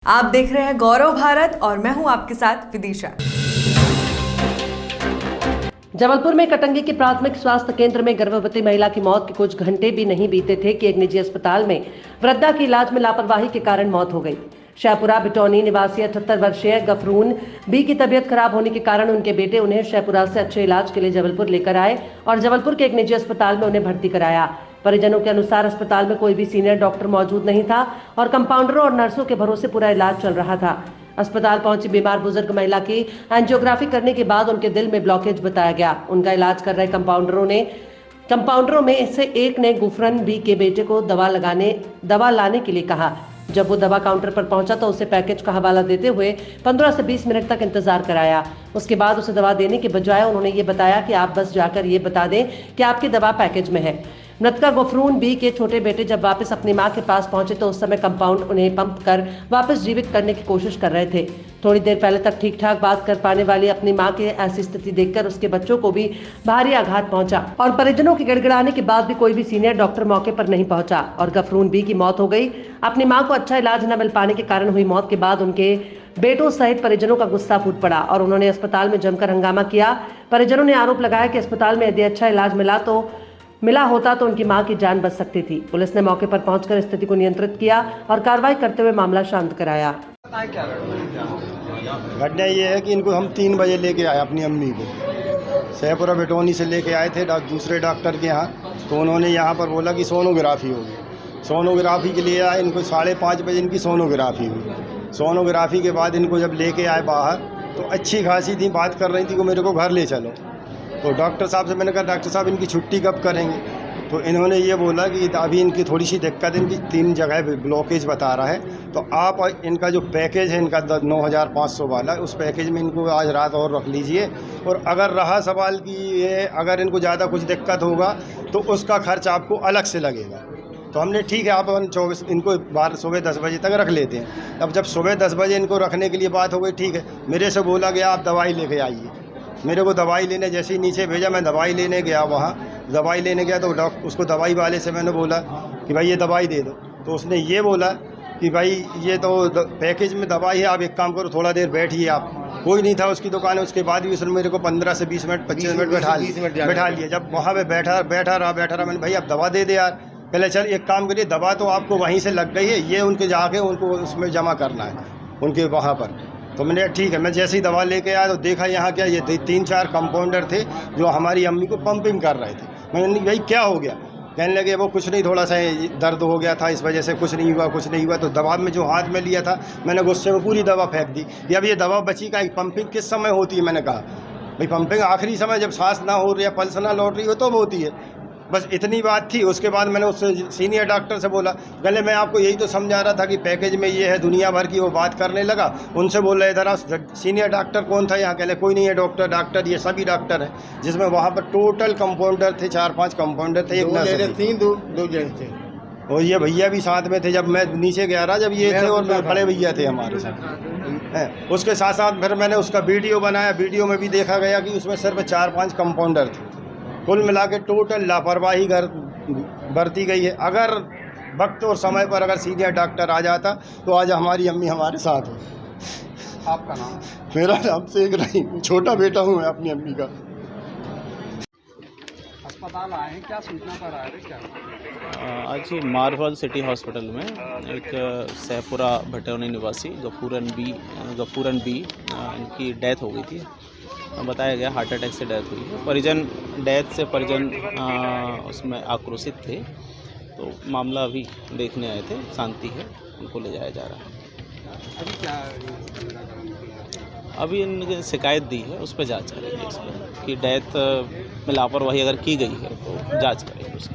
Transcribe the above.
आप देख रहे हैं गौरव भारत और मैं हूं आपके साथ विदिशा। जबलपुर में कटंगी के प्राथमिक स्वास्थ्य केंद्र में गर्भवती महिला की मौत के कुछ घंटे भी नहीं बीते थे कि एक निजी अस्पताल में वृद्धा की इलाज में लापरवाही के कारण मौत हो गई। शाहपुरा बिटौनी निवासी 78 वर्षीय गफरून बी की तबीयत खराब होने के कारण उनके बेटे उन्हें शाहपुरा से अच्छे इलाज के लिए जबलपुर लेकर आए और जबलपुर के एक निजी अस्पताल में उन्हें भर्ती कराया। परिजनों के अनुसार अस्पताल में कोई भी सीनियर डॉक्टर मौजूद नहीं था और कंपाउंडरों और नर्सों के भरोसे पूरा इलाज चल रहा था। अस्पताल पहुंची बीमार बुजुर्ग महिला की एंजियोग्राफी करने के बाद उनके दिल में ब्लॉकेज बताया गया। उनका इलाज कर रहे कंपाउंडरों में से एक ने गुफरन बी के बेटे को दवा लाने के लिए कहा। जब वो दवा काउंटर पर पहुंचा तो उसे पैकेज का हवाला देते हुए 15 से 20 मिनट तक इंतजार कराया। उसके बाद उसे दवा देने के बजाय उन्होंने ये बताया कि आप बस जाकर ये बता दें कि आपकी दवा पैकेज में है। मृतका गफरून बी के छोटे बेटे जब वापस अपनी मां के पास पहुंचे तो उस समय कंपाउंड उन्हें पंप कर वापस जीवित करने की कोशिश कर रहे थे। थोड़ी देर पहले तक ठीक ठाक बात कर पाने वाली अपनी मां की ऐसी स्थिति देखकर उसके बच्चों को भी भारी आघात पहुंचा और परिजनों के गिड़गिड़ाने के बाद भी कोई भी सीनियर डॉक्टर मौके पर नहीं पहुंचा और गफरून बी की मौत हो गई। अपनी मां को अच्छा इलाज न मिल पाने के कारण हुई मौत के बाद उनके बेटों सहित परिजनों का गुस्सा फूट पड़ा और उन्होंने अस्पताल में जमकर हंगामा किया। परिजनों ने आरोप लगाया कि अस्पताल में यदि अच्छा इलाज मिला होता तो उनकी मां की जान बच सकती थी। पुलिस ने मौके पर पहुंचकर स्थिति को नियंत्रित किया और कार्रवाई करते हुए मामला शांत कराया। घटना ये है कि इनको हम 3 बजे लेके आए अपनी अम्मी को, शाहपुरा बिटौनी से लेके आए थे दूसरे डॉक्टर के यहाँ। तो उन्होंने यहाँ पर बोला कि सोनोग्राफी होगी। सोनोग्राफी के लिए आए, इनको 5:30 बजे इनकी सोनोग्राफी हुई। सोनोग्राफी के बाद इनको जब लेके आए बाहर तो अच्छी खासी थी, बात कर रही थी कि मेरे को घर ले चलो। तो डॉक्टर साहब से मैंने कहा डॉक्टर साहब इनकी छुट्टी कब करेंगे? तो इन्होंने ये बोला कि अभी इनकी थोड़ी सी दिक्कत, इनकी 3 जगह ब्लॉकेज बता रहा है। तो आप इनका जो पैकेज है इनका 9,500 वाला, उस पैकेज में इनको आज रात और रख लीजिए। और अगर रहा सवाल कि ये अगर इनको ज़्यादा कुछ दिक्कत होगा तो उसका खर्च आपको अलग से लगेगा। तो हमने ठीक है, आप इनको सुबह 10 बजे तक रख लेते हैं। अब जब सुबह 10 बजे इनको रखने के लिए बात हो गई, ठीक है, मेरे से बोला गया आप दवाई लेके आइए। मेरे को दवाई लेने जैसे ही नीचे भेजा, मैं दवाई लेने गया। वहाँ दवाई लेने गया तो उसको दवाई वाले से मैंने बोला कि भाई ये दवाई दे दो। तो उसने ये बोला कि भाई ये तो पैकेज में दवाई है, आप एक काम करो थोड़ा देर बैठिए आप। कोई नहीं था उसकी दुकान है। उसके बाद भी उसने मेरे को 15 से 20 मिनट 25 मिनट बैठा लिया। जब वहाँ पे बैठा रहा मैंने भाई अब दवा दे दे यार। पहले चल एक काम करिए, दवा तो आपको वहीं से लग गई है, ये उनके जाके उनको उसमें जमा करना है उनके वहाँ पर। तो मैंने ठीक है, मैं जैसे ही दवा लेके आया तो देखा यहाँ क्या, ये 3-4 कंपाउंडर थे जो हमारी अम्मी को पंपिंग कर रहे थे। मैंने भाई क्या हो गया? कहने लगे वो कुछ नहीं, थोड़ा सा दर्द हो गया था इस वजह से, कुछ नहीं हुआ। तो दवा में जो हाथ में लिया था मैंने गुस्से में पूरी दवा फेंक दी। ये अब ये दवा बची का, पंपिंग किस समय होती है? मैंने कहा भाई पंपिंग आखिरी समय जब सांस ना हो रही है, पल्स ना लौट रही हो तो होती है। बस इतनी बात थी। उसके बाद मैंने उससे सीनियर डॉक्टर से बोला, पहले मैं आपको यही तो समझा रहा था कि पैकेज में ये है, दुनिया भर की वो बात करने लगा। उनसे बोल रहे इधर सीनियर डॉक्टर कौन था यहाँ? कहले कोई नहीं है डॉक्टर ये सभी डॉक्टर हैं। जिसमें वहाँ पर टोटल कंपाउंडर थे, 4-5 कंपाउंडर थे, एक नर्स थी, 2 जेंट्स थे और ये भैया भी साथ में थे। जब मैं नीचे गया रहा, जब ये थे और बड़े भैया थे हमारे साथ। उसके साथ साथ फिर मैंने उसका वीडियो बनाया। वीडियो में भी देखा गया कि उसमें सिर्फ 4-5 कंपाउंडर थे। कुल मिला के टोटल लापरवाही बरती गई है। अगर वक्त और समय पर अगर सीनियर डॉक्टर आ जाता तो आज हमारी अम्मी हमारे साथ हो। आपका नाम? मेरा नाम शेख रहीम, छोटा बेटा हूँ मैं अपनी अम्मी का। अस्पताल आए हैं, क्या सूचना पर आए थे? क्या आज मार्वल सिटी हॉस्पिटल में एक शाहपुरा भटौनी निवासी गफूरन बी इनकी डेथ हो गई थी। बताया गया हार्ट अटैक से डेथ हुई है। परिजन उसमें आक्रोशित थे, तो मामला अभी देखने आए थे। शांति है, उनको ले जाया जा रहा है। अभी क्या अभी इनने शिकायत दी है, उस पर जाँच करेंगे इस पर कि डेथ में लापरवाही अगर की गई है तो जाँच करेंगे उसकी।